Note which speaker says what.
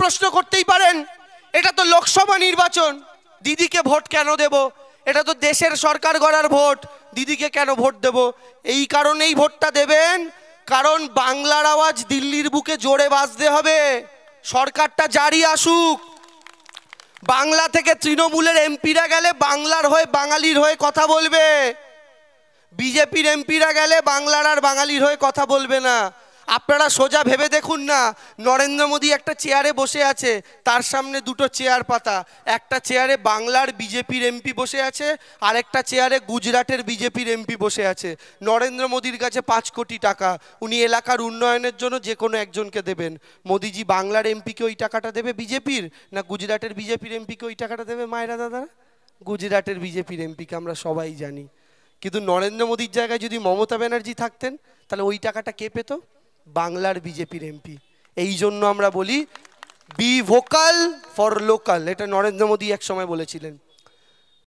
Speaker 1: প্রশ্ন করতেই পারেন, এটা তো লোকসভা নির্বাচন, দিদিকে ভোট কেন দেব? এটা তো দেশের সরকার গড়ার ভোট, দিদিকে কেন ভোট দেব? এই কারণেই ভোটটা দেবেন, কারণ বাংলার আওয়াজ দিল্লির বুকে জোরে বাজতে হবে। সরকারটা জারি আসুক, বাংলা থেকে তৃণমূলের এমপিরা গেলে বাংলার হয়ে বাঙালির হয়ে কথা বলবে, বিজেপির এমপিরা গেলে বাংলার আর বাঙালির হয়ে কথা বলবে না। আপনারা সোজা ভেবে দেখুন না, নরেন্দ্র মোদী একটা চেয়ারে বসে আছে, তার সামনে দুটো চেয়ার পাতা, একটা চেয়ারে বাংলার বিজেপির এমপি বসে আছে, আর একটা চেয়ারে গুজরাটের বিজেপির এমপি বসে আছে। নরেন্দ্র মোদীর কাছে 5 কোটি টাকা, উনি এলাকার উন্নয়নের জন্য যে কোনো একজনকে দেবেন। মোদিজি বাংলার এমপিকে ওই টাকাটা দেবে বিজেপির, না গুজরাটের বিজেপির এমপিকে ওই টাকাটা দেবে? মায়েরা দাদা, গুজরাটের বিজেপির এমপিকে আমরা সবাই জানি। কিন্তু নরেন্দ্র মোদীর জায়গায় যদি মমতা ব্যানার্জি থাকতেন, তাহলে ওই টাকাটা কে পেত? বাংলার বিজেপির এমপি। এই জন্য আমরা বলি বি ভোকাল ফর লোকাল, এটা নরেন্দ্র মোদী এক সময় বলেছিলেন।